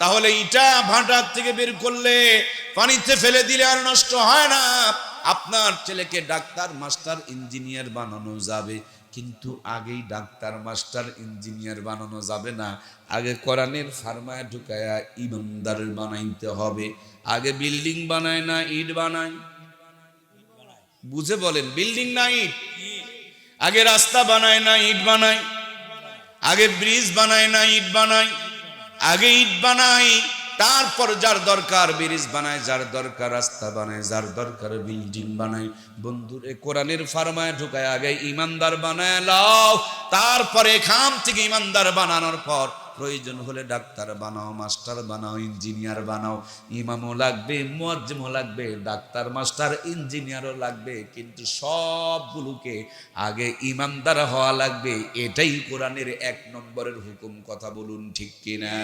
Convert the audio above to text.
তাহলে ইটা ভাটার থেকে বের করলে পানিতে ফেলে দিলে আর নষ্ট হয় না। আপনার ছেলেকে ডাক্তার মাস্টার ইঞ্জিনিয়ার বানানো যাবে, কিন্তু আগেই ডাক্তার মাস্টার ইঞ্জিনিয়ার বানানো যাবে না। আগে কোরআনের ফার্মায় ঢুকায়া ইমানদার বানাইতে হবে। আগে বিল্ডিং বানায় না ইট বানায়? বুঝে বলেন, বিল্ডিং না ইট? আগে রাস্তা বানায় না ইট বানায়? আগে ব্রিজ বানায় না ইট বানায়? আগে ইট বানাই, তারপর যার দরকার ব্রিজ বানায়, যার দরকার রাস্তা বানায়, যার দরকার বিল্ডিং বানায়। বন্ধুরে, কোরআনের ফার্মায় ঢুকায় আগে ইমানদার বানায় লাও, তারপরে এখান থেকে ইমানদার বানানোর পর প্রয়োজন হলে ডাক্তার বানাও, মাস্টার বানাও, ইঞ্জিনিয়ার বানাও। ইমামও লাগবে, মুয়াজ্জিমও লাগবে, ডাক্তার মাস্টার ইঞ্জিনিয়ারও লাগবে, কিন্তু সবগুলোকে আগে ইমানদার হওয়া লাগবে। এটাই কোরআনের 1 নম্বরের হুকুম। কথা বলুন ঠিক কিনা?